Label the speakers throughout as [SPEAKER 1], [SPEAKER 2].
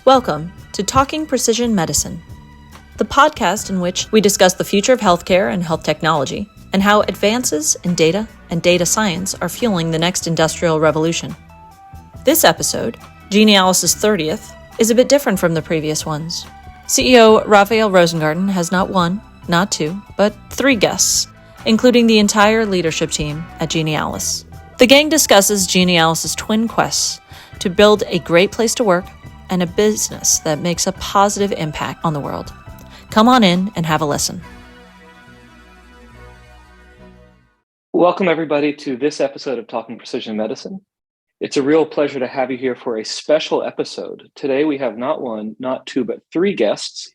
[SPEAKER 1] Welcome to Talking Precision Medicine, the podcast in which we discuss the future of healthcare and health technology and how advances in data and data science are fueling the next industrial revolution. This episode, Genialis' 30th, is a bit different from the previous ones. CEO Rafael Rosengarten has not one, not two, but three guests, including the entire leadership team at Genialis. The gang discusses Genialis' twin quests to build a great place to work and a business that makes a positive impact on the world. Come on in and have a listen.
[SPEAKER 2] Welcome, everybody, to this episode of Talking Precision Medicine. It's a real pleasure to have you here for a special episode. Today, we have not one, not two, but three guests.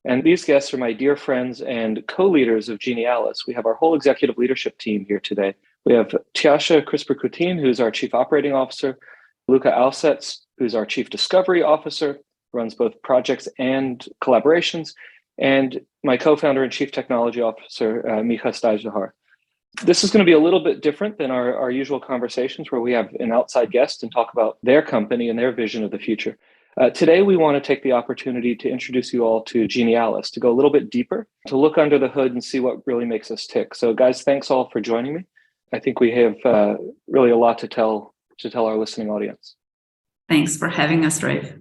[SPEAKER 2] And these guests are my dear friends and co-leaders of Genialis. We have our whole executive leadership team here today. We have Tiasha CRISPR-Coutin, who's our Chief Operating Officer, Luca Alsetz, who's our Chief Discovery Officer, runs both projects and collaborations, and my co-founder and Chief Technology Officer, Micha Stajduhar. This is going to be a little bit different than our usual conversations where we have an outside guest and talk about their company and their vision of the future. Today, we want to take the opportunity to introduce you all to Genialis, to go a little bit deeper, to look under the hood and see what really makes us tick. So guys, thanks all for joining me. I think we have really a lot to tell our listening audience.
[SPEAKER 3] Thanks for having us, Rafe.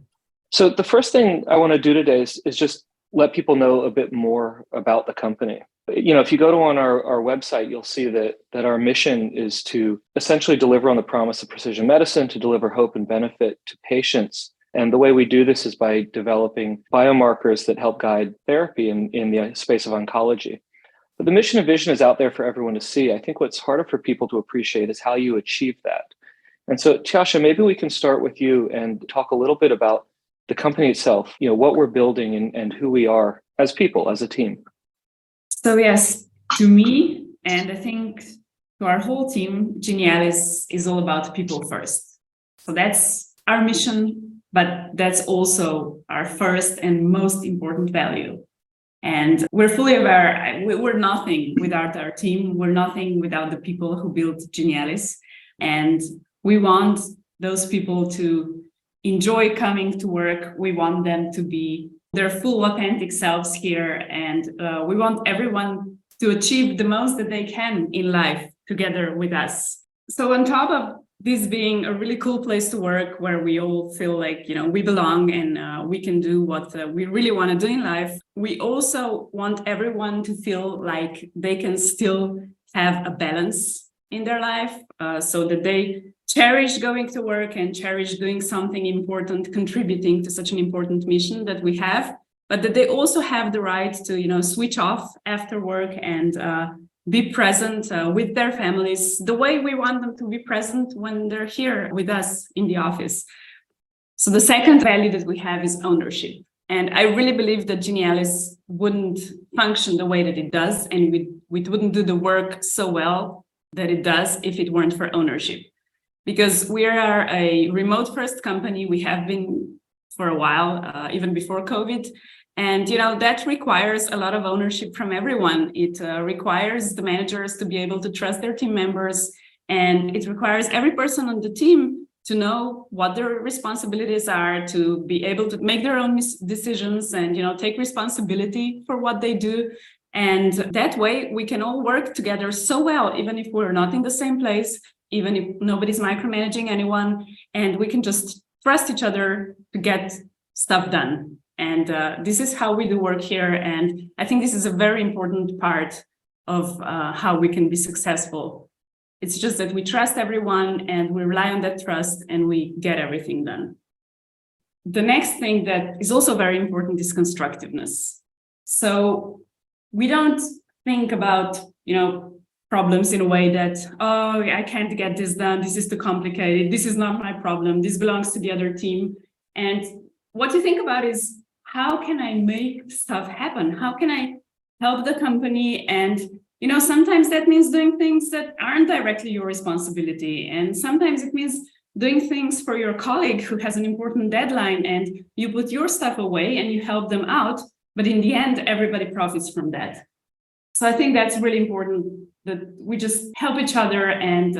[SPEAKER 2] So the first thing I want to do today is just let people know a bit more about the company. You know, if you go to on our website, you'll see that our mission is to essentially deliver on the promise of precision medicine, to deliver hope and benefit to patients. And the way we do this is by developing biomarkers that help guide therapy in the space of oncology. But the mission and vision is out there for everyone to see. I think what's harder for people to appreciate is how you achieve that. And so, Tiasha, maybe we can start with you and talk a little bit about the company itself, you know, what we're building and who we are as people, as a team.
[SPEAKER 3] So yes, to me, and I think to our whole team, Genialis is all about people first. So that's our mission, but that's also our first and most important value. And we're fully aware, we're nothing without our team. We're nothing without the people who built Genialis. And we want those people to enjoy coming to work. We want them to be their full authentic selves here. And we want everyone to achieve the most that they can in life together with us. So on top of this being a really cool place to work where we all feel like, you know, we belong and we can do what we really want to do in life, we also want everyone to feel like they can still have a balance in their life so that they cherish going to work and cherish doing something important, contributing to such an important mission that we have, but that they also have the right to, you know, switch off after work and be present with their families the way we want them to be present when they're here with us in the office. So the second value that we have is ownership. And I really believe that Genialis wouldn't function the way that it does, and we wouldn't do the work so well that it does if it weren't for ownership. Because we are a remote-first company. We have been for a while, even before COVID. And, you know, that requires a lot of ownership from everyone. It requires the managers to be able to trust their team members. And it requires every person on the team to know what their responsibilities are, to be able to make their own decisions and, you know, take responsibility for what they do. And that way we can all work together so well, even if we're not in the same place, even if nobody's micromanaging anyone, and we can just trust each other to get stuff done. And this is how we do work here. And I think this is a very important part of how we can be successful. It's just that we trust everyone and we rely on that trust and we get everything done. The next thing that is also very important is constructiveness. So we don't think about, you know, problems in a way that, oh, I can't get this done. This is too complicated. This is not my problem. This belongs to the other team. And what you think about is, how can I make stuff happen? How can I help the company? And, you know, sometimes that means doing things that aren't directly your responsibility. And sometimes it means doing things for your colleague who has an important deadline and you put your stuff away and you help them out. But in the end, everybody profits from that. So I think that's really important, that we just help each other and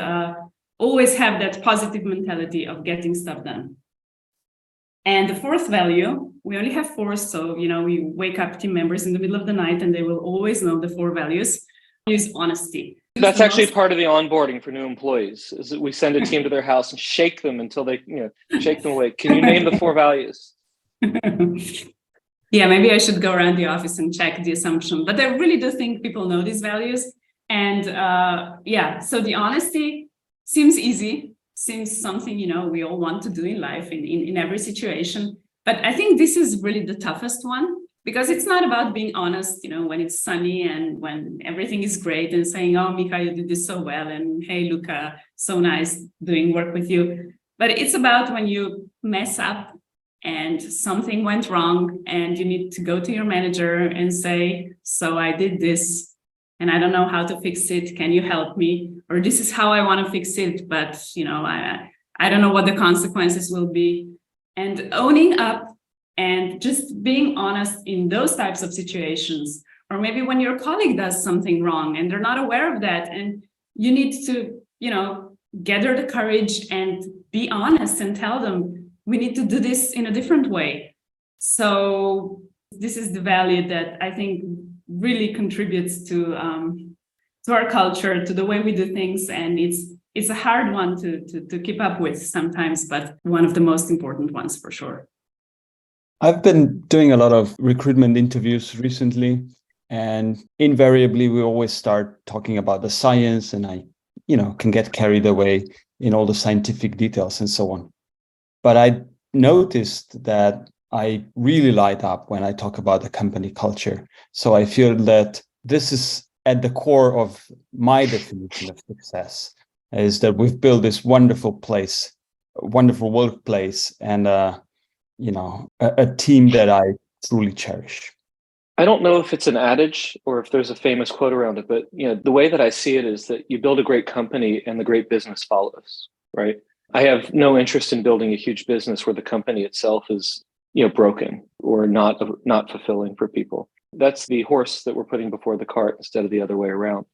[SPEAKER 3] always have that positive mentality of getting stuff done. And the fourth value, we only have four. So, we wake up team members in the middle of the night and they will always know the four values, is honesty.
[SPEAKER 2] That's actually part of the onboarding for new employees, is that we send a team to their house and shake them until they, shake them awake. Can you name the four values?
[SPEAKER 3] Yeah, maybe I should go around the office and check the assumption, but I really do think people know these values. And so the honesty seems easy, seems something, we all want to do in life in every situation. But I think this is really the toughest one, because it's not about being honest, when it's sunny and when everything is great and saying, oh, Mika, you did this so well. And hey, Luca, so nice doing work with you. But it's about when you mess up and something went wrong and you need to go to your manager and say, so I did this and I don't know how to fix it. Can you help me? Or this is how I want to fix it, but I don't know what the consequences will be. And owning up and just being honest in those types of situations, or maybe when your colleague does something wrong and they're not aware of that, and you need to, gather the courage and be honest and tell them, we need to do this in a different way. So this is the value that I think really contributes to our culture, to the way we do things. And it's a hard one to keep up with sometimes, but one of the most important ones for sure.
[SPEAKER 4] I've been doing a lot of recruitment interviews recently, and invariably we always start talking about the science, and I, can get carried away in all the scientific details and so on. But I noticed that I really light up when I talk about the company culture. So I feel that this is at the core of my definition of success, is that we've built this wonderful place, a wonderful workplace, and a team that I truly cherish.
[SPEAKER 2] I don't know if it's an adage or if there's a famous quote around it, but the way that I see it is that you build a great company and the great business follows, right? I have no interest in building a huge business where the company itself is, broken or not fulfilling for people. That's the horse that we're putting before the cart instead of the other way around.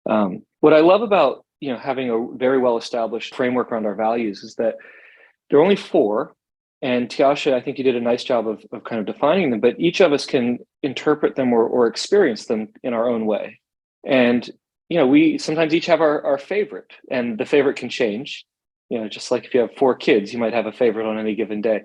[SPEAKER 2] What I love about, having a very well-established framework around our values is that there are only four. And Tiasha, I think you did a nice job of kind of defining them, but each of us can interpret them or experience them in our own way. And, we sometimes each have our favorite, and the favorite can change. Just like if you have four kids, you might have a favorite on any given day.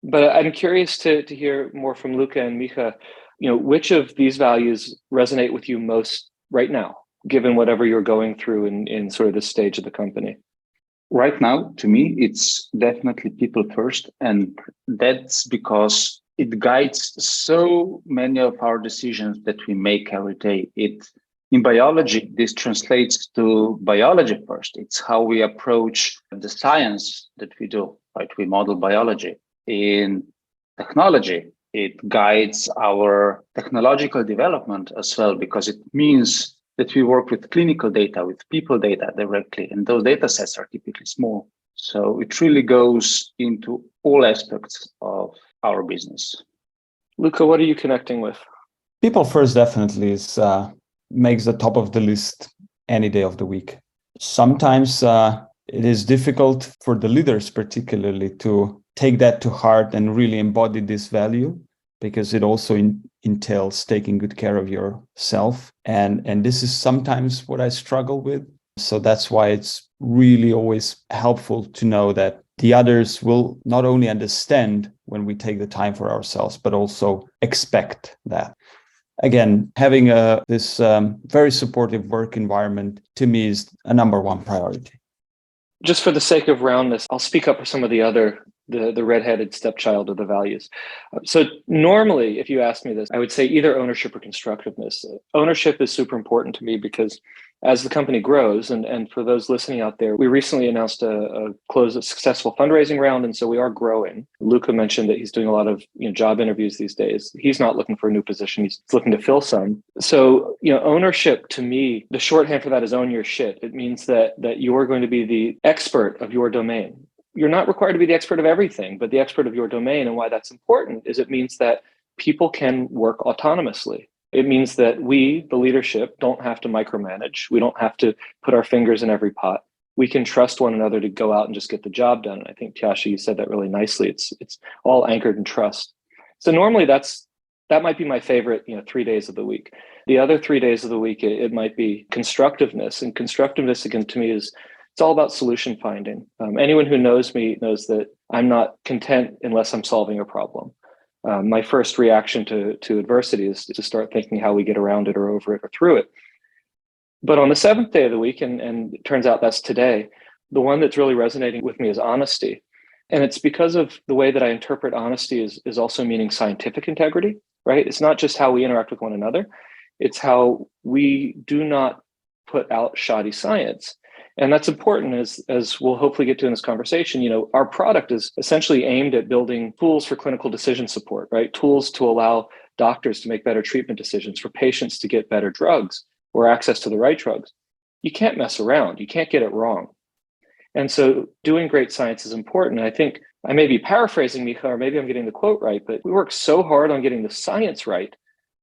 [SPEAKER 2] But I'm curious to hear more from Luca and Mika, which of these values resonate with you most right now, given whatever you're going through in sort of this stage of the company?
[SPEAKER 5] Right now, to me, it's definitely people first. And that's because it guides so many of our decisions that we make every day. In biology, this translates to biology first. It's how we approach the science that we do, right? We model biology. In technology, it guides our technological development as well, because it means that we work with clinical data, with people data directly, and those data sets are typically small. So it really goes into all aspects of our business.
[SPEAKER 2] Luca, what are you connecting with?
[SPEAKER 4] People first definitely makes the top of the list any day of the week. Sometimes it is difficult for the leaders particularly to take that to heart and really embody this value, because it also entails taking good care of yourself. And this is sometimes what I struggle with. So that's why it's really always helpful to know that the others will not only understand when we take the time for ourselves, but also expect that. Again, having this very supportive work environment, to me, is a number one priority.
[SPEAKER 2] Just for the sake of roundness, I'll speak up for some of the redheaded stepchild of the values. So normally, if you ask me this, I would say either ownership or constructiveness. Ownership is super important to me because as the company grows, and for those listening out there, we recently announced a successful fundraising round, and so we are growing. Luca mentioned that he's doing a lot of job interviews these days. He's not looking for a new position; he's looking to fill some. So ownership to me, the shorthand for that is own your shit. It means that you're going to be the expert of your domain. You're not required to be the expert of everything, but the expert of your domain. And why that's important is it means that people can work autonomously. It means that we, the leadership, don't have to micromanage. We don't have to put our fingers in every pot. we can trust one another to go out and just get the job done. And I think, Tiasha, you said that really nicely. It's all anchored in trust. So normally that might be my favorite, 3 days of the week. The other 3 days of the week, it might be constructiveness. And constructiveness, again, to me, it's all about solution finding. Anyone who knows me knows that I'm not content unless I'm solving a problem. My first reaction to adversity is to start thinking how we get around it or over it or through it. But on the seventh day of the week, and it turns out that's today, the one that's really resonating with me is honesty. And it's because of the way that I interpret honesty is also meaning scientific integrity, right? It's not just how we interact with one another. It's how we do not put out shoddy science. And that's important as we'll hopefully get to in this conversation. Our product is essentially aimed at building tools for clinical decision support, right? Tools to allow doctors to make better treatment decisions, for patients to get better drugs or access to the right drugs. You can't mess around. You can't get it wrong. And so doing great science is important. I think I may be paraphrasing Micha, or maybe I'm getting the quote right, but we work so hard on getting the science right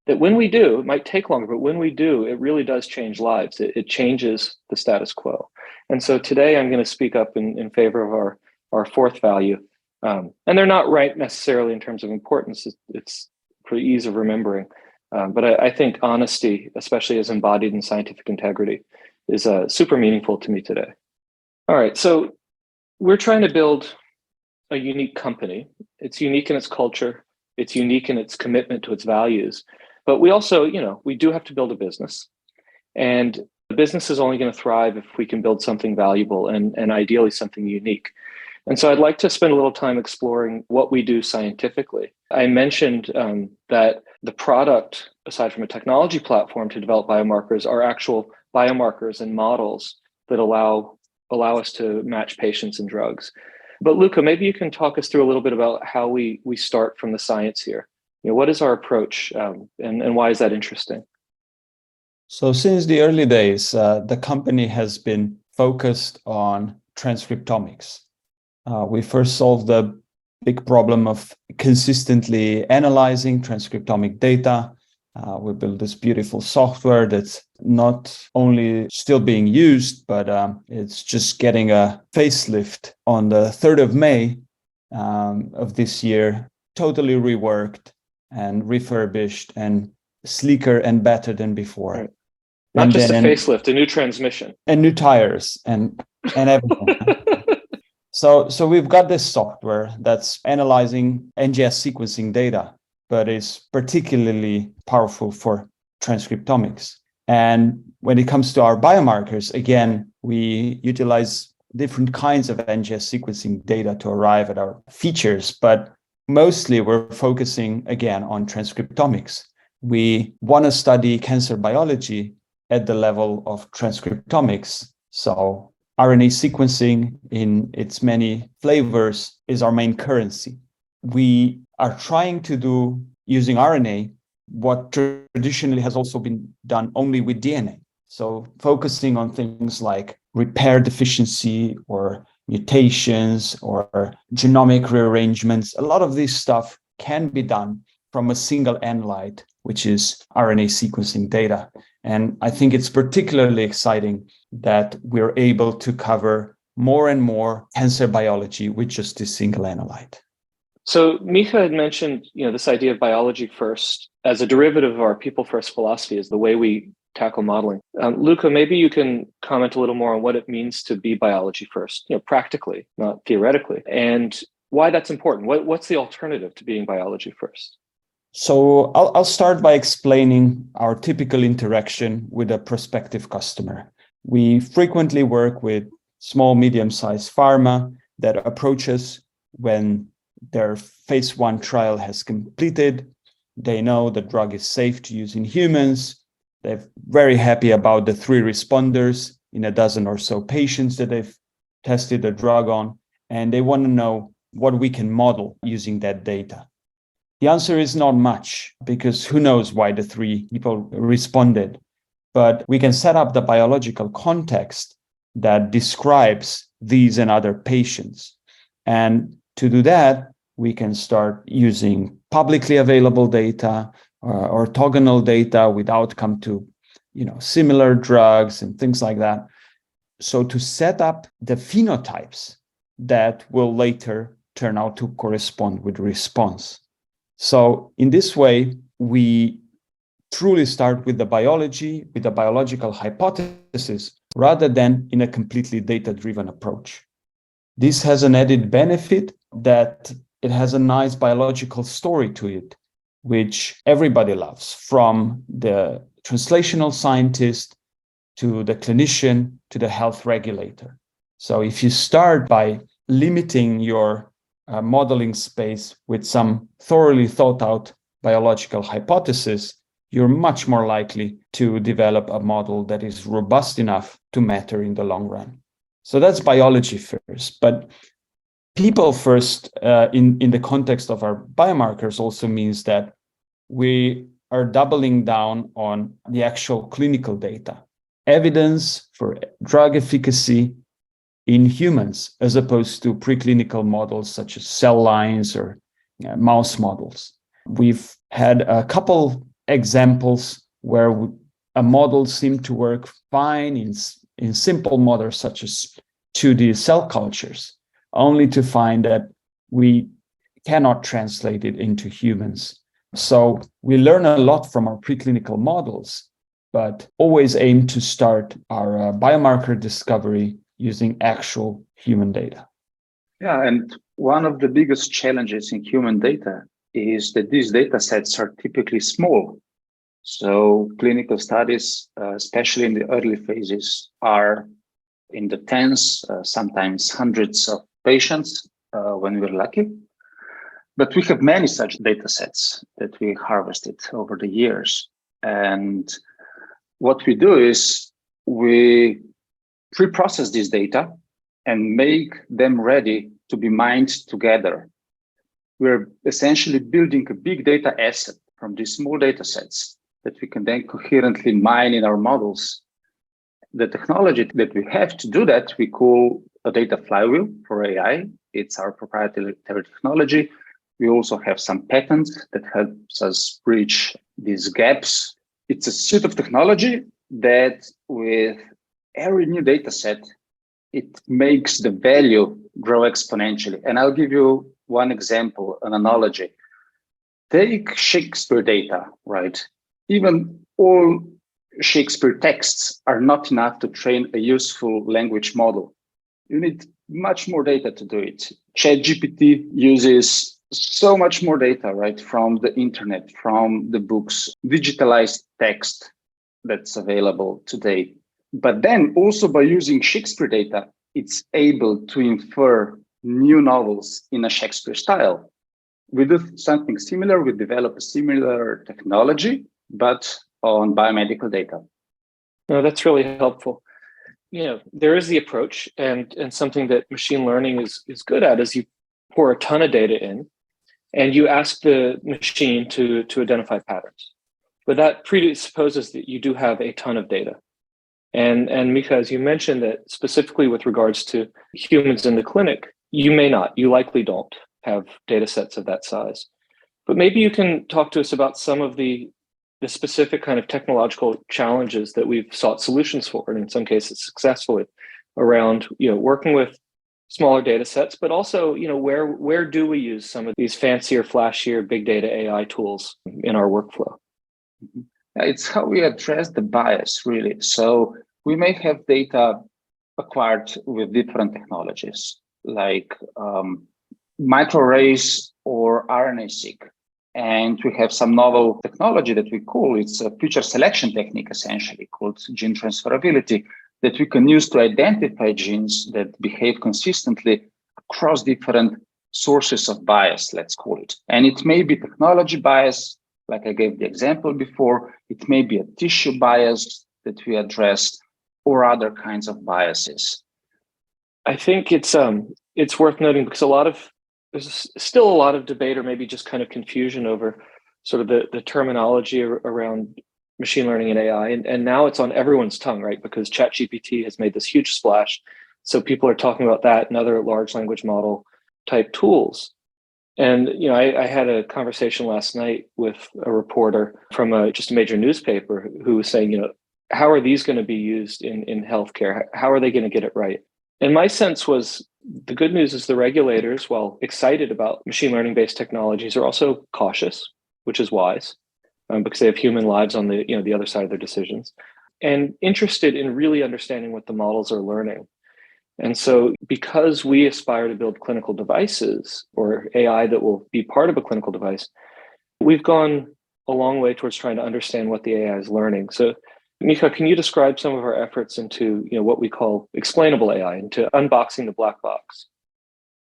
[SPEAKER 2] that when we do, it might take longer, but when we do, it really does change lives. It changes the status quo. And so today I'm going to speak up in favor of our fourth value. And they're not right necessarily in terms of importance. It's for ease of remembering. But I think honesty, especially as embodied in scientific integrity, is super meaningful to me today. All right, so we're trying to build a unique company. It's unique in its culture. It's unique in its commitment to its values. But we also, we do have to build a business. And the business is only going to thrive if we can build something valuable and ideally something unique. And so I'd like to spend a little time exploring what we do scientifically. I mentioned that the product, aside from a technology platform to develop biomarkers, are actual biomarkers and models that allow us to match patients and drugs. But Luca, maybe you can talk us through a little bit about how we start from the science here. What is our approach and why is that interesting?
[SPEAKER 4] So since the early days, the company has been focused on transcriptomics. We first solved the big problem of consistently analyzing transcriptomic data. We built this beautiful software that's not only still being used, but it's just getting a facelift on the 3rd of May of this year, totally reworked and refurbished and sleeker and better than before.
[SPEAKER 2] Right. Not just a facelift, a new transmission.
[SPEAKER 4] And new tires and everything. So we've got this software that's analyzing NGS sequencing data, but is particularly powerful for transcriptomics. And when it comes to our biomarkers, again, we utilize different kinds of NGS sequencing data to arrive at our features, but mostly we're focusing again on transcriptomics. We want to study cancer biology at the level of transcriptomics. So RNA sequencing in its many flavors is our main currency. We are trying to do, using RNA, what traditionally has also been done only with DNA. So focusing on things like repair deficiency or mutations or genomic rearrangements. A lot of this stuff can be done from a single analyte, which is RNA sequencing data. And I think it's particularly exciting that we're able to cover more and more cancer biology with just this single analyte.
[SPEAKER 2] So Micha had mentioned, this idea of biology first as a derivative of our people first philosophy is the way we tackle modeling. Luca, maybe you can comment a little more on what it means to be biology first, practically, not theoretically, and why that's important. What's the alternative to being biology first?
[SPEAKER 4] So I'll start by explaining our typical interaction with a prospective customer. We frequently work with small, medium-sized pharma that approach us when their phase 1 trial has completed. They know the drug is safe to use in humans. They're very happy about the 3 responders in a dozen or so patients that they've tested the drug on, and they want to know what we can model using that data. The answer is not much, because who knows why the 3 people responded. But we can set up the biological context that describes these and other patients. And to do that, we can start using publicly available data, orthogonal data with outcome to, similar drugs and things like that. So to set up the phenotypes that will later turn out to correspond with response. So in this way, we truly start with the biology, with the biological hypothesis, rather than in a completely data-driven approach. This has an added benefit that it has a nice biological story to it, which everybody loves, from the translational scientist to the clinician to the health regulator. So if you start by limiting your modeling space with some thoroughly thought out biological hypothesis, you're much more likely to develop a model that is robust enough to matter in the long run. So that's biology first. But people first in the context of our biomarkers also means that we are doubling down on the actual clinical data, evidence for drug efficacy in humans, as opposed to preclinical models such as cell lines or mouse models. We've had a couple examples where a model seemed to work fine in simple models such as 2D cell cultures, only to find that we cannot translate it into humans. So we learn a lot from our preclinical models, but always aim to start our biomarker discovery using actual human data.
[SPEAKER 5] Yeah, and one of the biggest challenges in human data is that these data sets are typically small. So clinical studies, especially in the early phases, are in the tens, sometimes hundreds of patients when we're lucky. But we have many such data sets that we harvested over the years. And what we do is we pre-process this data and make them ready to be mined together. We're essentially building a big data asset from these small data sets that we can then coherently mine in our models. The technology that we have to do that, we call a data flywheel for AI. It's our proprietary technology. We also have some patents that helps us bridge these gaps. It's a suite of technology that with every new data set, it makes the value grow exponentially. And I'll give you one example, an analogy. Take Shakespeare data, right? Even all Shakespeare texts are not enough to train a useful language model. You need much more data to do it. ChatGPT uses so much more data, right? From the internet, from the books, digitalized text that's available today. But then also by using Shakespeare data, it's able to infer new novels in a Shakespeare style. We do something similar. We develop a similar technology, but on biomedical data.
[SPEAKER 2] No, that's really helpful. There is the approach, and something that machine learning is good at is you pour a ton of data in and you ask the machine to identify patterns. But that presupposes that you do have a ton of data. And Mika, as you mentioned, that specifically with regards to humans in the clinic, you may not, you likely don't have data sets of that size. But maybe you can talk to us about some of the specific kind of technological challenges that we've sought solutions for, and in some cases successfully, around working with smaller data sets, but also where do we use some of these fancier, flashier big data AI tools in our workflow?
[SPEAKER 5] It's how we address the bias, really. So we may have data acquired with different technologies like microarrays or RNA-seq. And we have some novel technology that we call, it's a feature selection technique, essentially, called gene transferability, that we can use to identify genes that behave consistently across different sources of bias, let's call it. And it may be technology bias, like I gave the example before. It may be a tissue bias that we address, or other kinds of biases.
[SPEAKER 2] I think it's worth noting because there's still a lot of debate, or maybe just kind of confusion over sort of the terminology around machine learning and AI. And now it's on everyone's tongue, right? Because ChatGPT has made this huge splash. So people are talking about that and other large language model type tools. And, I had a conversation last night with a reporter from just a major newspaper who was saying, how are these going to be used in healthcare? How are they going to get it right? And my sense was the good news is the regulators, while excited about machine learning based technologies, are also cautious, which is wise, because they have human lives on the other side of their decisions, and interested in really understanding what the models are learning. And so because we aspire to build clinical devices or AI that will be part of a clinical device, we've gone a long way towards trying to understand what the AI is learning. So Mika, can you describe some of our efforts into what we call explainable AI, into unboxing the black box?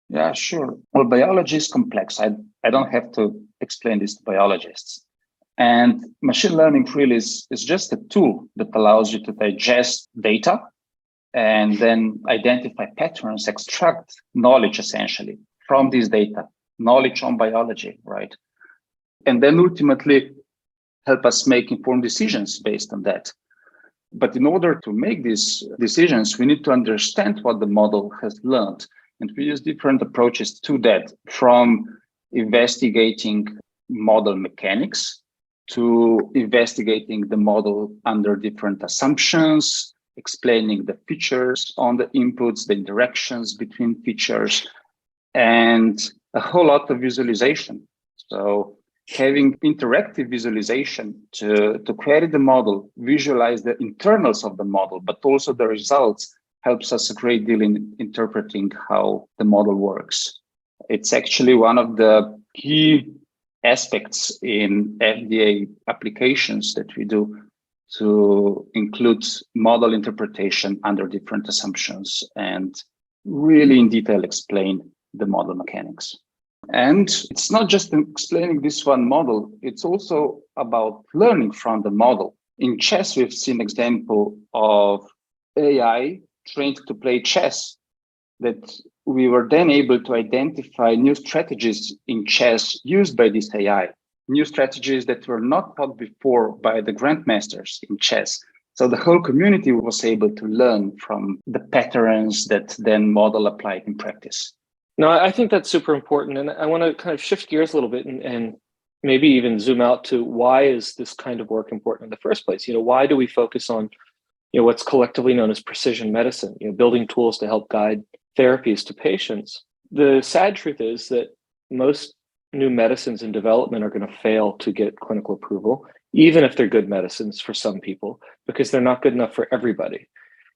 [SPEAKER 5] Yeah, sure. Well, biology is complex. I don't have to explain this to biologists. And machine learning really is just a tool that allows you to digest data and then identify patterns, extract knowledge essentially from this data, knowledge on biology, right? And then ultimately help us make informed decisions based on that. But in order to make these decisions, we need to understand what the model has learned. And we use different approaches to that, from investigating model mechanics to investigating the model under different assumptions, explaining the features on the inputs, the interactions between features, and a whole lot of visualization. So having interactive visualization to query the model, visualize the internals of the model, but also the results, helps us a great deal in interpreting how the model works. It's actually one of the key aspects in FDA applications that we do to include model interpretation under different assumptions and really in detail explain the model mechanics. And it's not just explaining this one model, it's also about learning from the model. In chess, we've seen example of AI trained to play chess, that we were then able to identify new strategies in chess used by this AI, new strategies that were not taught before by the grandmasters in chess. So the whole community was able to learn from the patterns that then model applied in practice.
[SPEAKER 2] No, I think that's super important. And I want to kind of shift gears a little bit and maybe even zoom out to why is this kind of work important in the first place? Why do we focus on what's collectively known as precision medicine, building tools to help guide therapies to patients? The sad truth is that most new medicines in development are going to fail to get clinical approval, even if they're good medicines for some people, because they're not good enough for everybody.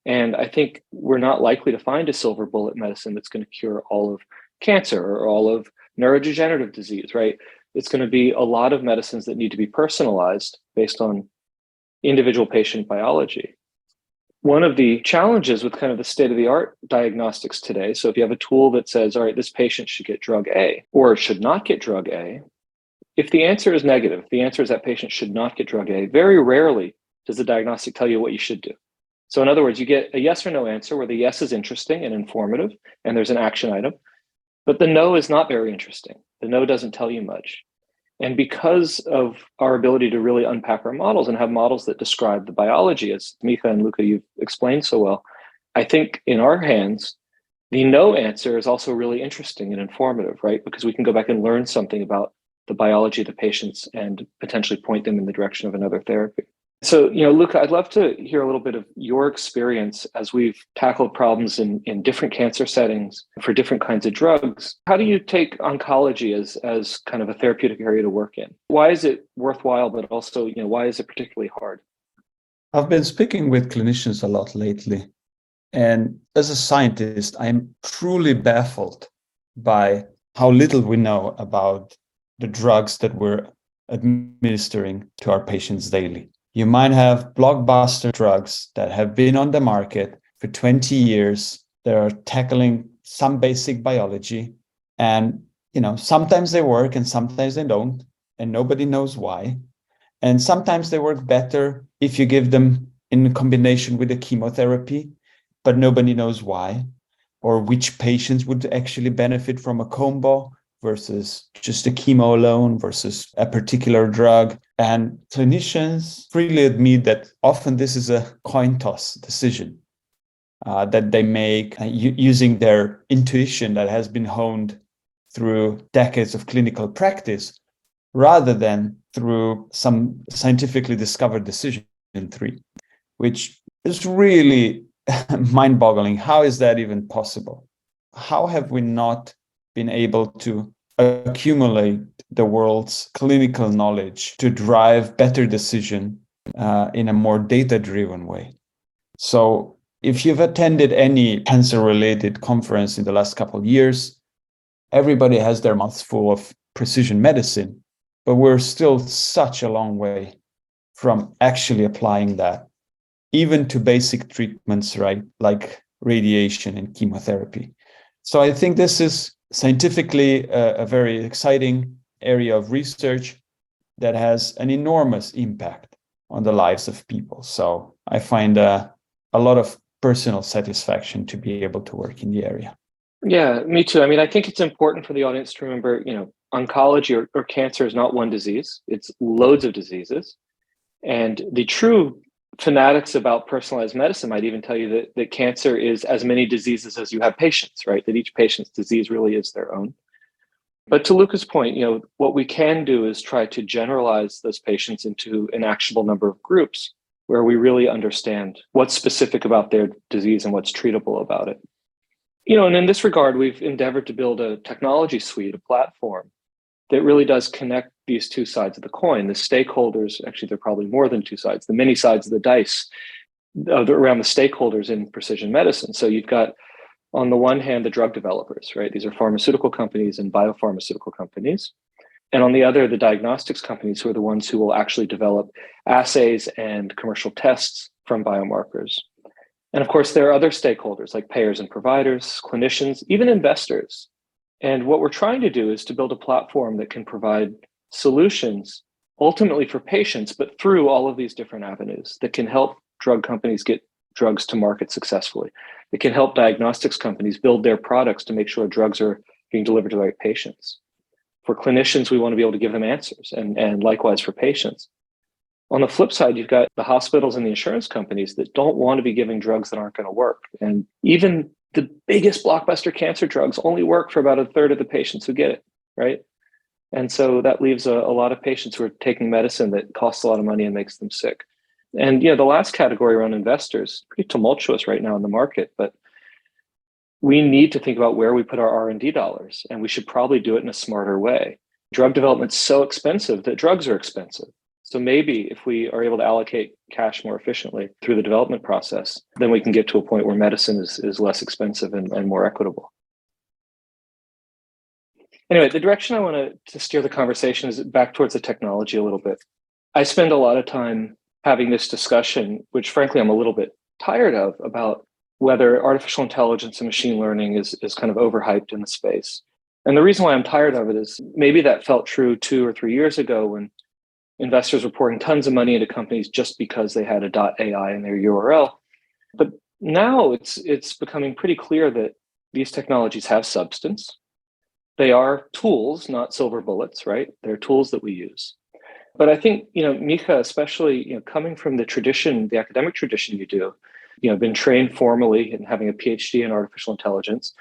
[SPEAKER 2] And I think we're not likely to find a silver bullet medicine that's going to cure all of cancer or all of neurodegenerative disease, right? It's going to be a lot of medicines that need to be personalized based on individual patient biology. One of the challenges with kind of the state-of-the-art diagnostics today, so if you have a tool that says, all right, this patient should get drug A or should not get drug A, if the answer is negative, if the answer is that patient should not get drug A, very rarely does the diagnostic tell you what you should do. So in other words, you get a yes or no answer where the yes is interesting and informative, and there's an action item, but the no is not very interesting. The no doesn't tell you much. And because of our ability to really unpack our models and have models that describe the biology, as Mika and Luca, you've explained so well, I think in our hands, the no answer is also really interesting and informative, right? Because we can go back and learn something about the biology of the patients and potentially point them in the direction of another therapy. So, Luca, I'd love to hear a little bit of your experience as we've tackled problems in different cancer settings for different kinds of drugs. How do you take oncology as kind of a therapeutic area to work in? Why is it worthwhile, but also, why is it particularly hard?
[SPEAKER 4] I've been speaking with clinicians a lot lately. And as a scientist, I'm truly baffled by how little we know about the drugs that we're administering to our patients daily. You might have blockbuster drugs that have been on the market for 20 years. That are tackling some basic biology. And, sometimes they work and sometimes they don't. And nobody knows why. And sometimes they work better if you give them in combination with a chemotherapy, but nobody knows why, or which patients would actually benefit from a combo versus just a chemo alone versus a particular drug. And clinicians freely admit that often this is a coin toss decision that they make using their intuition that has been honed through decades of clinical practice, rather than through some scientifically discovered decision tree. which is really mind-boggling. How is that even possible? How have we not been able to accumulate the world's clinical knowledge to drive better decision in a more data-driven way? So if you've attended any cancer-related conference in the last couple of years, everybody has their mouths full of precision medicine, but we're still such a long way from actually applying that, even to basic treatments, right, like radiation and chemotherapy. So I think this is scientifically a very exciting area of research that has an enormous impact on the lives of people. So I find a lot of personal satisfaction to be able to work in the area.
[SPEAKER 2] Yeah, me too. I mean, I think it's important for the audience to remember, oncology or cancer is not one disease. It's loads of diseases. And the true fanatics about personalized medicine might even tell you that cancer is as many diseases as you have patients, right? That each patient's disease really is their own. But to Luca's point, what we can do is try to generalize those patients into an actionable number of groups where we really understand what's specific about their disease and what's treatable about it. And in this regard, we've endeavored to build a technology suite, a platform that really does connect these two sides of the coin, the stakeholders. Actually, there are probably more than two sides, the many sides of the dice around the stakeholders in precision medicine. So you've got, on the one hand, the drug developers, right? These are pharmaceutical companies and biopharmaceutical companies. And on the other, the diagnostics companies, who are the ones who will actually develop assays and commercial tests from biomarkers. And of course, there are other stakeholders like payers and providers, clinicians, even investors. And what we're trying to do is to build a platform that can provide solutions ultimately for patients, but through all of these different avenues that can help drug companies get drugs to market successfully. It can help diagnostics companies build their products to make sure drugs are being delivered to the right patients. For clinicians, we want to be able to give them answers, and likewise for patients. On the flip side, you've got the hospitals and the insurance companies that don't want to be giving drugs that aren't going to work. And even the biggest blockbuster cancer drugs only work for about a third of the patients who get it, right? And so that leaves a lot of patients who are taking medicine that costs a lot of money and makes them sick. And the last category around investors, pretty tumultuous right now in the market, but we need to think about where we put our R&D dollars, and we should probably do it in a smarter way. Drug development's so expensive that drugs are expensive. So maybe if we are able to allocate cash more efficiently through the development process, then we can get to a point where medicine is less expensive and more equitable. Anyway, the direction I want to steer the conversation is back towards the technology a little bit. I spend a lot of time having this discussion, which frankly I'm a little bit tired of, about whether artificial intelligence and machine learning is kind of overhyped in the space. And the reason why I'm tired of it is maybe that felt true 2 or 3 years ago when investors were pouring tons of money into companies just because they had a .ai in their URL. But now it's becoming pretty clear that these technologies have substance. They are tools, not silver bullets, right? They're tools that we use. But I think, Micha, especially, coming from the tradition, the academic tradition you do, been trained formally and having a PhD in artificial intelligence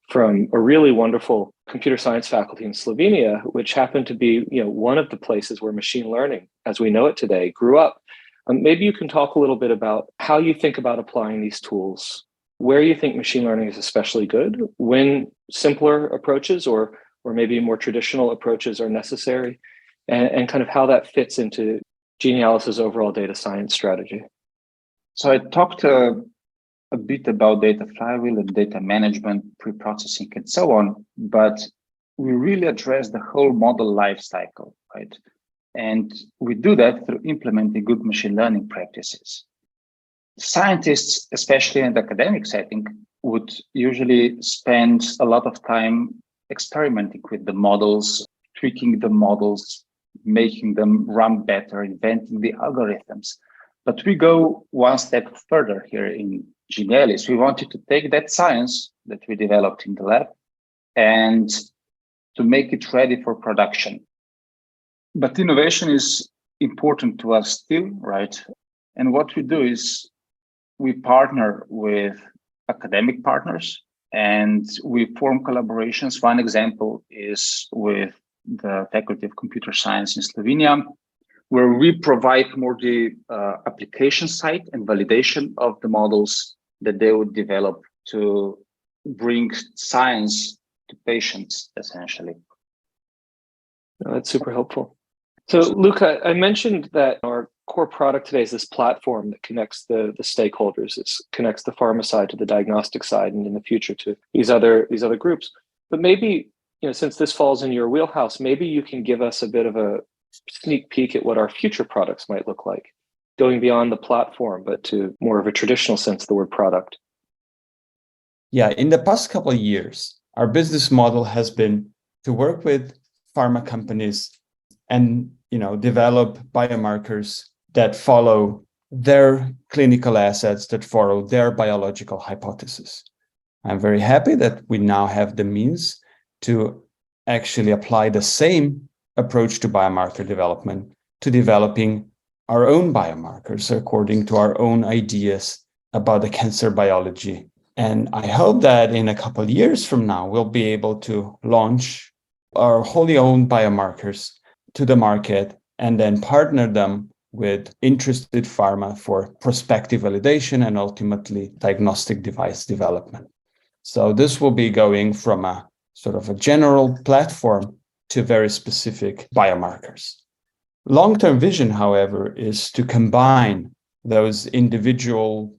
[SPEAKER 2] from a really wonderful computer science faculty in Slovenia, which happened to be, one of the places where machine learning, as we know it today, grew up. Maybe you can talk a little bit about how you think about applying these tools, where you think machine learning is especially good, when simpler approaches or maybe more traditional approaches are necessary, and kind of how that fits into Genialis's overall data science strategy.
[SPEAKER 5] So I talked a bit about data flywheel and data management, pre-processing, and so on, but we really address the whole model lifecycle, right? And we do that through implementing good machine learning practices. Scientists, especially in the academic setting, would usually spend a lot of time experimenting with the models, tweaking the models, making them run better, inventing the algorithms. But we go one step further here in Genialis. We wanted to take that science that we developed in the lab and to make it ready for production. But innovation is important to us still, right? And what we do is we partner with academic partners and we form collaborations. One example is with the Faculty of Computer Science in Slovenia, where we provide more the application side and validation of the models that they would develop to bring science to patients, essentially.
[SPEAKER 2] No, that's super helpful. So, Luca, I mentioned that our core product today is this platform that connects the stakeholders. It connects the pharma side to the diagnostic side, and in the future to these other groups. But maybe, since this falls in your wheelhouse, maybe you can give us a bit of a sneak peek at what our future products might look like, going beyond the platform, but to more of a traditional sense of the word product.
[SPEAKER 4] Yeah, in the past couple of years, our business model has been to work with pharma companies and develop biomarkers that follow their clinical assets, that follow their biological hypothesis. I'm very happy that we now have the means to actually apply the same approach to biomarker development to developing our own biomarkers according to our own ideas about the cancer biology. And I hope that in a couple of years from now, we'll be able to launch our wholly owned biomarkers to the market and then partner them with interested pharma for prospective validation and ultimately diagnostic device development. So this will be going from a sort of a general platform to very specific biomarkers. Long-term vision, however, is to combine those individual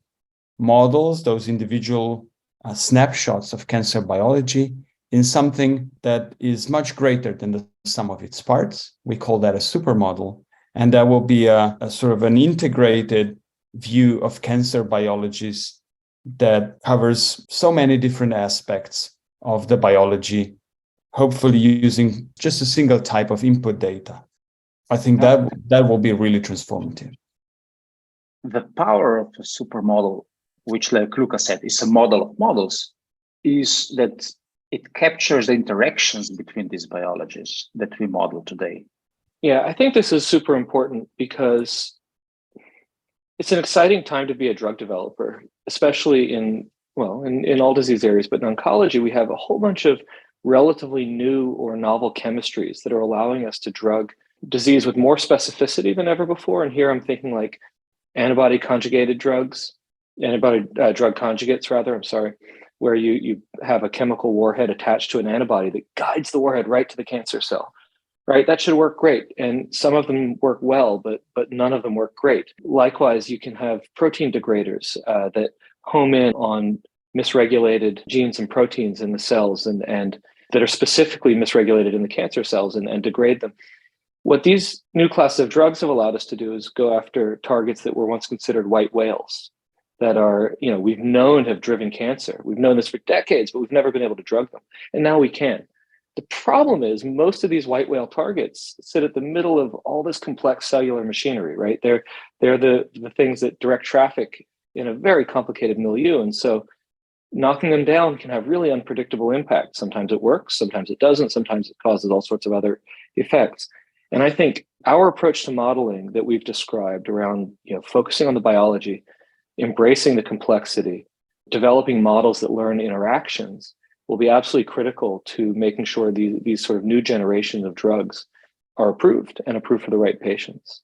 [SPEAKER 4] models, those individual snapshots of cancer biology in something that is much greater than the sum of its parts. We call that a supermodel. And that will be a sort of an integrated view of cancer biologies that covers so many different aspects of the biology, hopefully using just a single type of input data. I think that will be really transformative.
[SPEAKER 5] The power of a supermodel, which, like Luca said, is a model of models, is that it captures the interactions between these biologies that we model today.
[SPEAKER 2] Yeah, I think this is super important because it's an exciting time to be a drug developer, especially in all disease areas, but in oncology, we have a whole bunch of relatively new or novel chemistries that are allowing us to drug disease with more specificity than ever before. And here I'm thinking like antibody drug conjugates, where you have a chemical warhead attached to an antibody that guides the warhead right to the cancer cell. Right, that should work great. And some of them work well, but none of them work great. Likewise, you can have protein degraders that home in on misregulated genes and proteins in the cells and that are specifically misregulated in the cancer cells and degrade them. What these new classes of drugs have allowed us to do is go after targets that were once considered white whales that are, we've known have driven cancer. We've known this for decades, but we've never been able to drug them. And now we can. The problem is most of these white whale targets sit at the middle of all this complex cellular machinery, right? They're the things that direct traffic in a very complicated milieu. And so knocking them down can have really unpredictable impact. Sometimes it works, sometimes it doesn't, sometimes it causes all sorts of other effects. And I think our approach to modeling that we've described around, focusing on the biology, embracing the complexity, developing models that learn interactions will be absolutely critical to making sure these sort of new generations of drugs are approved and approved for the right patients.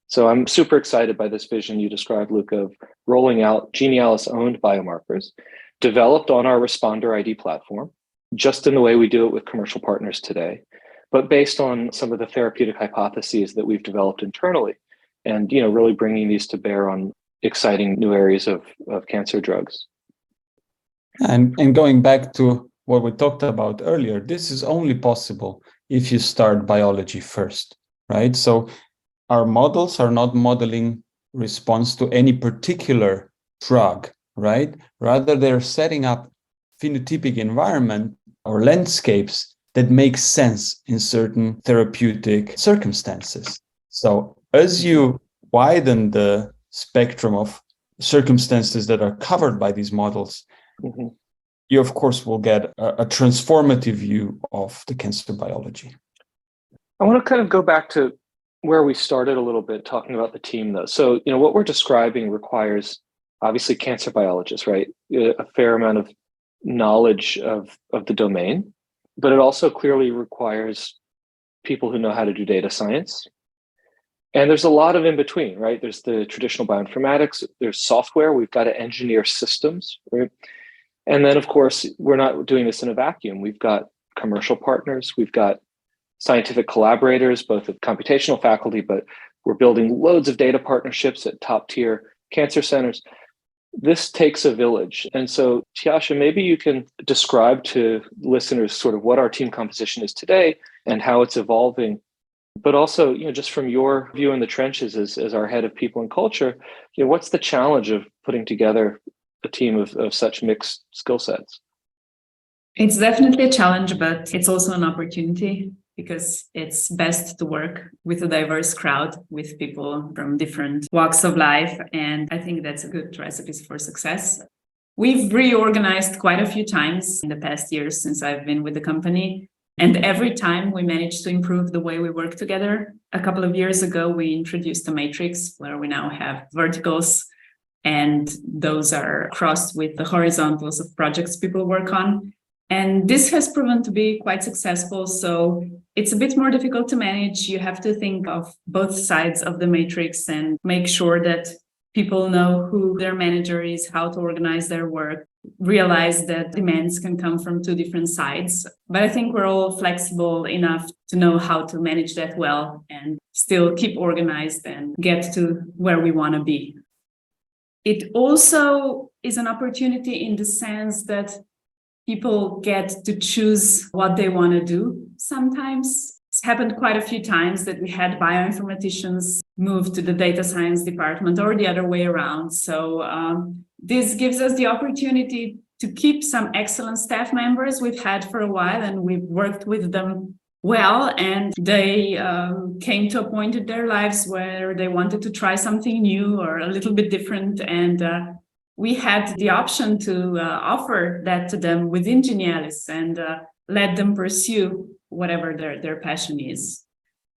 [SPEAKER 2] So I'm super excited by this vision you described, Luca, of rolling out Genialis-owned biomarkers developed on our Responder ID platform, just in the way we do it with commercial partners today, but based on some of the therapeutic hypotheses that we've developed internally and, really bringing these to bear on exciting new areas of cancer drugs.
[SPEAKER 4] And going back to what we talked about earlier, this is only possible if you start biology first, right? So our models are not modeling response to any particular drug, right? Rather, they're setting up phenotypic environment or landscapes that make sense in certain therapeutic circumstances. So as you widen the spectrum of circumstances that are covered by these models, you, of course, will get a transformative view of the cancer biology.
[SPEAKER 2] I want to kind of go back to where we started a little bit, talking about the team, though. So, what we're describing requires, obviously, cancer biologists, right? A fair amount of knowledge of the domain, but it also clearly requires people who know how to do data science, And there's a lot of in between, right? There's the traditional bioinformatics, there's software, we've got to engineer systems, right? And then, of course, we're not doing this in a vacuum. We've got commercial partners, we've got scientific collaborators, both at computational faculty, but we're building loads of data partnerships at top tier cancer centers. This takes a village. And so, Tiasha, maybe you can describe to listeners sort of what our team composition is today and how it's evolving. But also, just from your view in the trenches as our head of people and culture, what's the challenge of putting together a team of such mixed skill sets?
[SPEAKER 3] It's definitely a challenge, but it's also an opportunity because it's best to work with a diverse crowd, with people from different walks of life. And I think that's a good recipe for success. We've reorganized quite a few times in the past years since I've been with the company. And every time we managed to improve the way we work together. A couple of years ago, we introduced a matrix where we now have verticals, and those are crossed with the horizontals of projects people work on. And this has proven to be quite successful. So it's a bit more difficult to manage. You have to think of both sides of the matrix and make sure that people know who their manager is, how to organize their work, realize that demands can come from two different sides. But I think we're all flexible enough to know how to manage that well and still keep organized and get to where we want to be. It also is an opportunity in the sense that people get to choose what they want to do. Sometimes it's happened quite a few times that we had bioinformaticians move to the data science department or the other way around. So this gives us the opportunity to keep some excellent staff members we've had for a while, and we've worked with them well, and they came to a point in their lives where they wanted to try something new or a little bit different, and we had the option to offer that to them within Genialis and let them pursue whatever their passion is.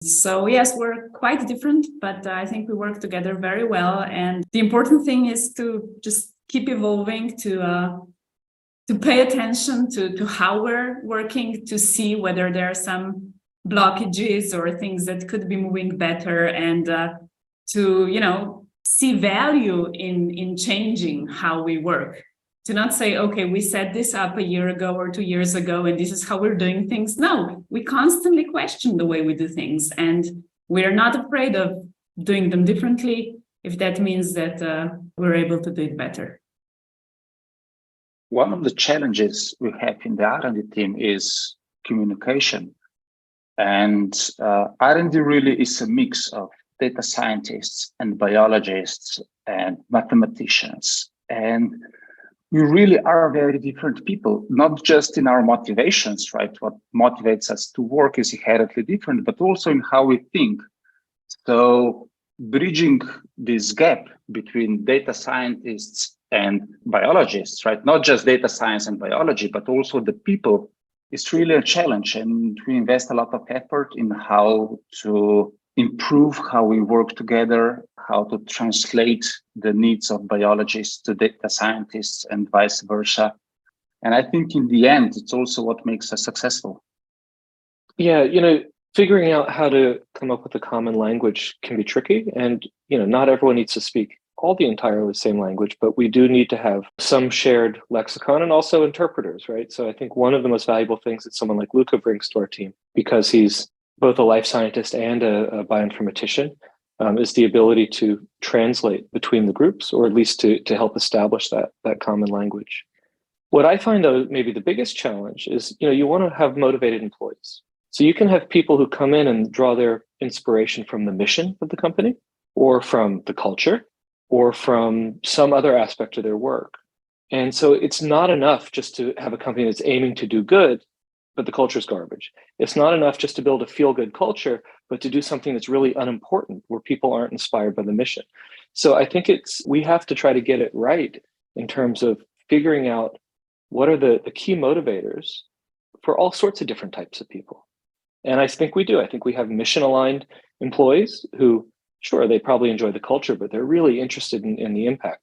[SPEAKER 3] So yes, we're quite different, but I think we work together very well. And the important thing is to just keep evolving, to pay attention to how we're working, to see whether there are some blockages or things that could be moving better, and to see value in changing how we work. To not say, okay, we set this up a year ago or 2 years ago, and this is how we're doing things. No, we constantly question the way we do things, and we're not afraid of doing them differently if that means that we're able to do it better.
[SPEAKER 5] One of the challenges we have in the R&D team is communication. And R&D really is a mix of data scientists and biologists and mathematicians. And we really are very different people, not just in our motivations, right? What motivates us to work is inherently different, but also in how we think. So bridging this gap between data scientists and biologists, right? Not just data science and biology, but also the people, is really a challenge. And we invest a lot of effort in how to improve how we work together, how to translate the needs of biologists to data scientists and vice versa. And I think in the end, it's also what makes us successful.
[SPEAKER 2] Yeah, figuring out how to come up with a common language can be tricky. And, not everyone needs to speak all the entirely same language, but we do need to have some shared lexicon and also interpreters, right? So I think one of the most valuable things that someone like Luca brings to our team, because he's both a life scientist and a bioinformatician, is the ability to translate between the groups, or at least to help establish that common language. What I find, though, maybe the biggest challenge is, you want to have motivated employees. So you can have people who come in and draw their inspiration from the mission of the company, or from the culture, or from some other aspect of their work. And so it's not enough just to have a company that's aiming to do good, but the culture is garbage. It's not enough just to build a feel-good culture, but to do something that's really unimportant, where people aren't inspired by the mission. So I think we have to try to get it right in terms of figuring out what are the key motivators for all sorts of different types of people. And I think we do. I think we have mission-aligned employees who, sure, they probably enjoy the culture, but they're really interested in the impact.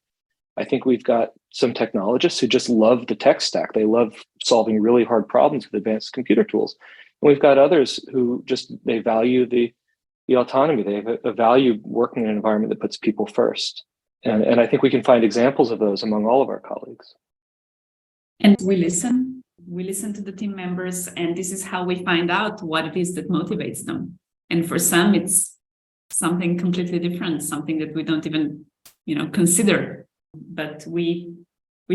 [SPEAKER 2] I think we've got some technologists who just love the tech stack. They love solving really hard problems with advanced computer tools. And we've got others who they value the the autonomy. They have a value working in an environment that puts people first. And I think we can find examples of those among all of our colleagues.
[SPEAKER 3] And we listen to the team members, and this is how we find out what it is that motivates them. And for some, it's something completely different, something that we don't even, consider. But we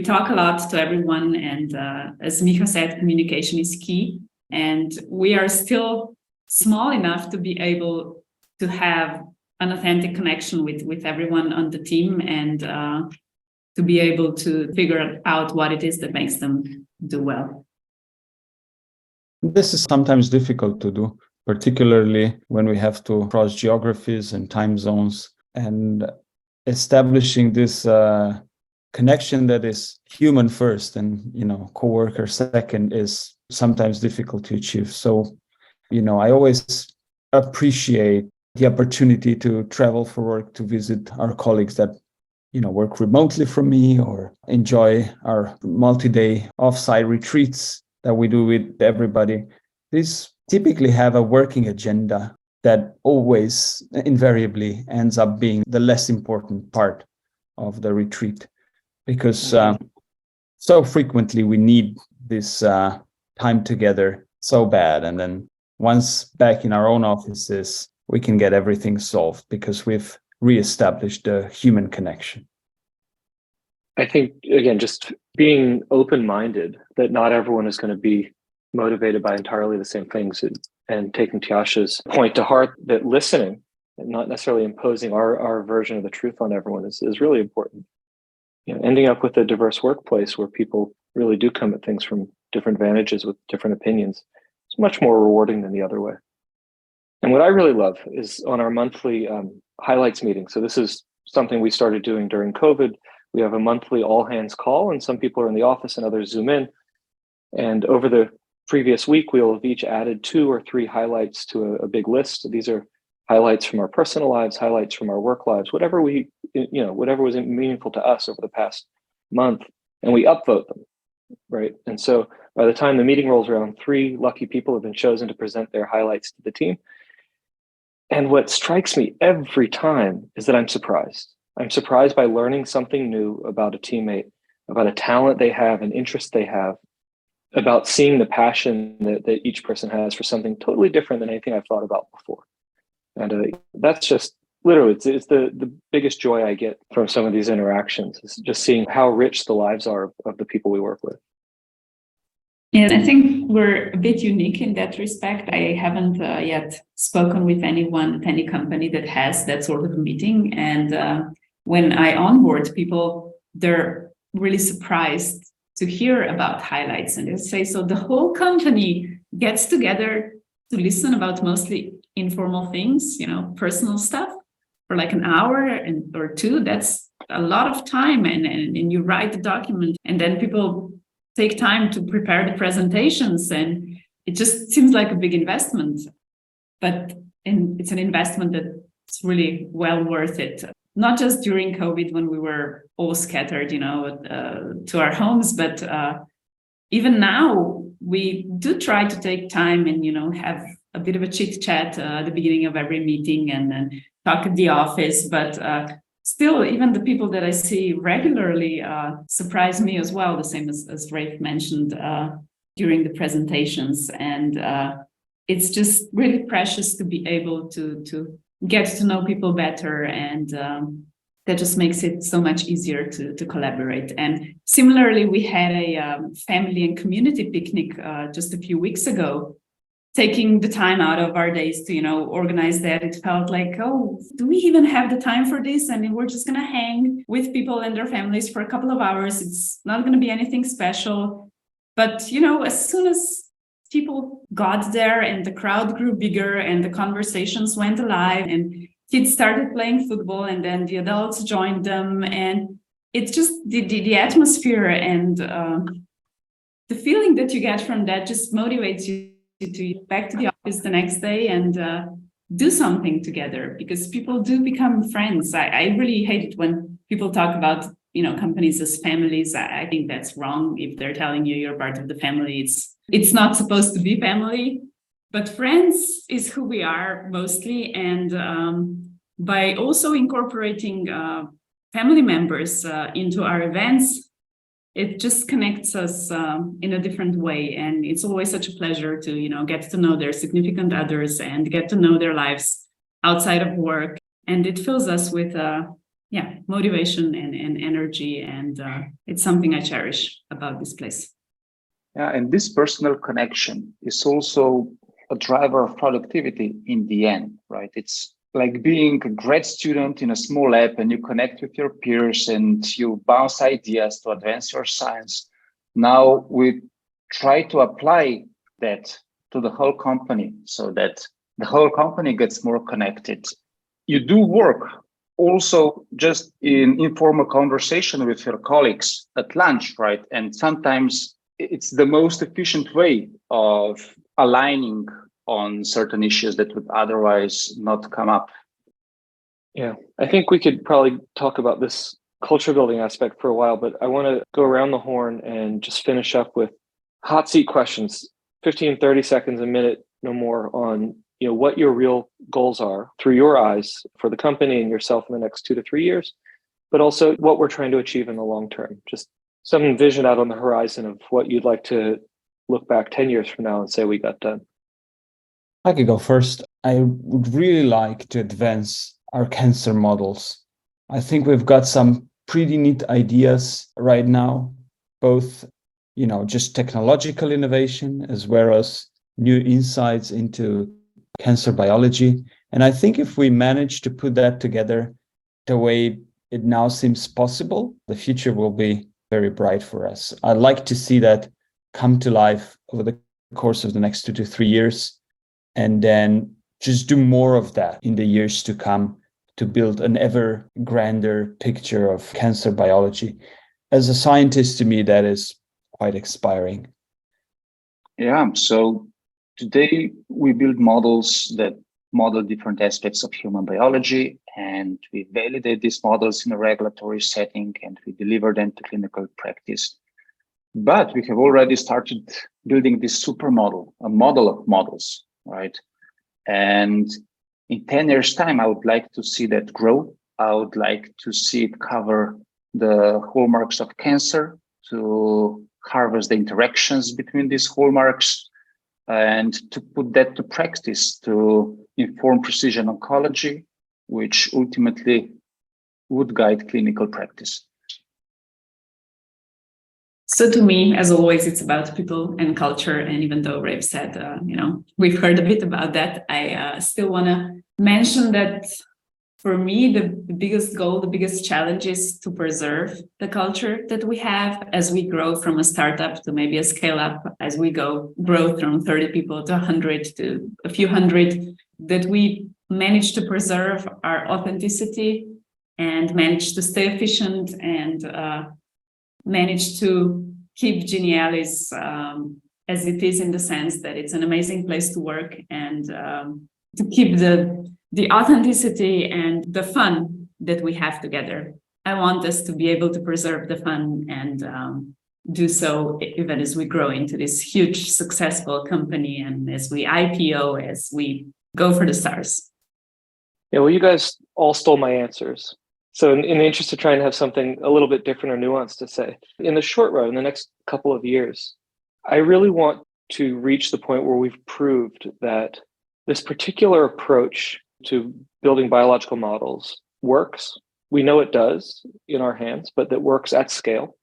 [SPEAKER 3] talk a lot to everyone, and as Micha said, communication is key. And we are still small enough to be able to have an authentic connection with everyone on the team, and to be able to figure out what it is that makes them do well.
[SPEAKER 4] This is sometimes difficult to do, particularly when we have to cross geographies and time zones, and establishing this connection that is human first and, coworker second is sometimes difficult to achieve. So, I always appreciate the opportunity to travel for work, to visit our colleagues that work remotely from me, or enjoy our multi-day offsite retreats that we do with everybody. These typically have a working agenda that always invariably ends up being the less important part of the retreat, because so frequently we need this time together so bad. And then once back in our own offices, we can get everything solved because we've reestablished the human connection.
[SPEAKER 2] I think, again, just being open-minded, that not everyone is going to be motivated by entirely the same things, and taking Tiasha's point to heart, that listening and not necessarily imposing our version of the truth on everyone is really important. Ending up with a diverse workplace where people really do come at things from different vantages with different opinions, it's much more rewarding than the other way. And what I really love is on our monthly highlights meeting. So this is something we started doing during COVID. We have a monthly all hands call, and some people are in the office and others Zoom in. And over the previous week, we'll have each added 2 or 3 highlights to a big list. These are highlights from our personal lives, highlights from our work lives, whatever whatever was meaningful to us over the past month, and we upvote them, right? And so by the time the meeting rolls around, 3 lucky people have been chosen to present their highlights to the team. And what strikes me every time is that I'm surprised. I'm surprised by learning something new about a teammate, about a talent they have, an interest they have, about seeing the passion that each person has for something totally different than anything I've thought about before. And that's just literally, it's the biggest joy I get from some of these interactions, is just seeing how rich the lives are of the people we work with.
[SPEAKER 3] And I think we're a bit unique in that respect. I haven't yet spoken with anyone at any company that has that sort of a meeting. And when I onboard people, they're really surprised to hear about highlights. And they say, so the whole company gets together to listen about mostly informal things, personal stuff for like an hour or 2. That's a lot of time. And you write the document, and then people take time to prepare the presentations, and it just seems like a big investment, but it's an investment that's really well worth it. Not just during COVID when we were all scattered, to our homes, but even now we do try to take time and, have a bit of a chit chat at the beginning of every meeting, and then talk at the office. But still, even the people that I see regularly surprise me as well, the same as Rafe mentioned during the presentations. And it's just really precious to be able to get to know people better, and that just makes it so much easier to collaborate. And similarly, we had a family and community picnic just a few weeks ago. Taking the time out of our days to, organize that, it felt like, oh, do we even have the time for this? I mean, we're just going to hang with people and their families for a couple of hours. It's not going to be anything special. But, as soon as people got there and the crowd grew bigger and the conversations went alive and kids started playing football, and then the adults joined them, and it's just the atmosphere and the feeling that you get from that just motivates you to get back to the office the next day and do something together, because people do become friends. I really hate it when people talk about companies as families. I think that's wrong. If they're telling you you're part of the family, it's not supposed to be family. But friends is who we are mostly. And by also incorporating family members into our events, it just connects us in a different way. And it's always such a pleasure to, get to know their significant others and get to know their lives outside of work. And it fills us with motivation and energy. And it's something I cherish about this place.
[SPEAKER 5] Yeah, and this personal connection is also a driver of productivity in the end, right? It's like being a grad student in a small lab and you connect with your peers and you bounce ideas to advance your science. Now we try to apply that to the whole company so that the whole company gets more connected. You do work also just in informal conversation with your colleagues at lunch, right? And sometimes it's the most efficient way of aligning on certain issues that would otherwise not come up.
[SPEAKER 2] Yeah, I think we could probably talk about this culture building aspect for a while, but I want to go around the horn and just finish up with hot seat questions, 15, 30 seconds, a minute, no more, on what your real goals are through your eyes for the company and yourself in the next 2 to 3 years, but also what we're trying to achieve in the long term. Just some vision out on the horizon of what you'd like to look back 10 years from now and say we got done.
[SPEAKER 4] I could go first. I would really like to advance our cancer models. I think we've got some pretty neat ideas right now, both, just technological innovation as well as new insights into cancer biology. And I think if we manage to put that together the way it now seems possible, the future will be very bright for us. I'd like to see that come to life over the course of the next 2 to 3 years, and then just do more of that in the years to come to build an ever grander picture of cancer biology. As a scientist, to me, that is quite inspiring.
[SPEAKER 5] Yeah, so today we build models that model different aspects of human biology, and we validate these models in a regulatory setting and we deliver them to clinical practice. But we have already started building this supermodel, a model of models, right? And in 10 years' time, I would like to see that grow. I would like to see it cover the hallmarks of cancer, to harvest the interactions between these hallmarks, and to put that to practice to inform precision oncology, which ultimately would guide clinical practice.
[SPEAKER 3] So to me, as always, it's about people and culture. And even though Rafe said, we've heard a bit about that, I still want to mention that for me, the biggest goal, the biggest challenge is to preserve the culture that we have as we grow from a startup to maybe a scale up, as we grow from 30 people to 100 to a few hundred, that we manage to preserve our authenticity and manage to stay efficient and manage to keep Genialis as it is, in the sense that it's an amazing place to work, and to keep the authenticity and the fun that we have together. I want us to be able to preserve the fun and do so even as we grow into this huge, successful company and as we IPO, as we go for the stars.
[SPEAKER 2] Yeah, well, you guys all stole my answers. So in the interest of trying to have something a little bit different or nuanced to say, in the short run, in the next couple of years, I really want to reach the point where we've proved that this particular approach to building biological models works. We know it does in our hands, but that works at scale.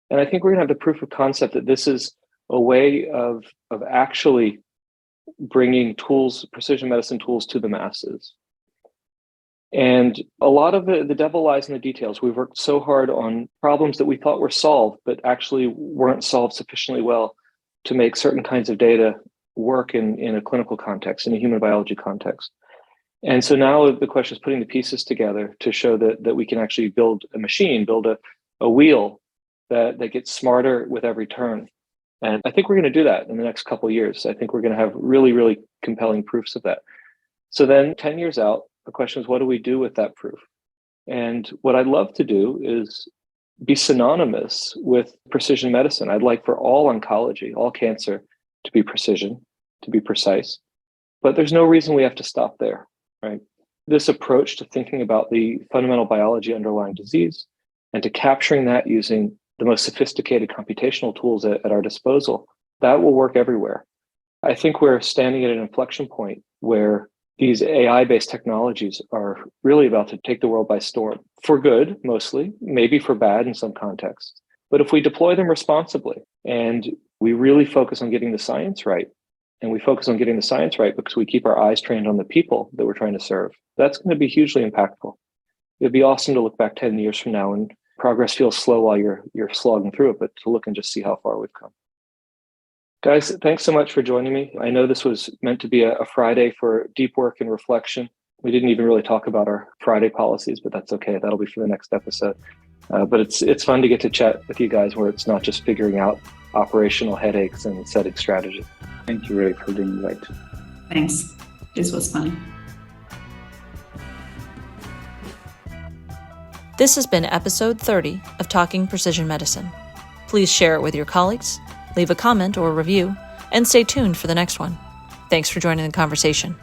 [SPEAKER 2] And I think we're going to have the proof of concept that this is a way of actually bringing tools, precision medicine tools, to the masses. And a lot of the devil lies in the details. We've worked so hard on problems that we thought were solved, but actually weren't solved sufficiently well to make certain kinds of data work in a clinical context, in a human biology context. And so now the question is putting the pieces together to show that we can actually build a machine, build a wheel that gets smarter with every turn. And I think we're going to do that in the next couple of years. I think we're going to have really, really compelling proofs of that. So then 10 years out, the question is, what do we do with that proof? And what I'd love to do is be synonymous with precision medicine. I'd like for all oncology, all cancer, to be precision, to be precise. But there's no reason we have to stop there, right? This approach to thinking about the fundamental biology underlying disease and to capturing that using the most sophisticated computational tools at our disposal, that will work everywhere. I think we're standing at an inflection point where these AI-based technologies are really about to take the world by storm, for good, mostly, maybe for bad in some contexts. But if we deploy them responsibly and we really focus on getting the science right, and we focus on getting the science right because we keep our eyes trained on the people that we're trying to serve, that's going to be hugely impactful. It'd be awesome to look back 10 years from now and progress feels slow while you're slogging through it, but to look and just see how far we've come. Guys, thanks so much for joining me. I know this was meant to be a Friday for deep work and reflection. We didn't even really talk about our Friday policies, but that's okay. That'll be for the next episode. But it's fun to get to chat with you guys where it's not just figuring out operational headaches and setting strategy.
[SPEAKER 5] Thank you, Ray, for the invite.
[SPEAKER 3] Thanks. This was fun.
[SPEAKER 1] This has been episode 30 of Talking Precision Medicine. Please share it with your colleagues, leave a comment or review, and stay tuned for the next one. Thanks for joining the conversation.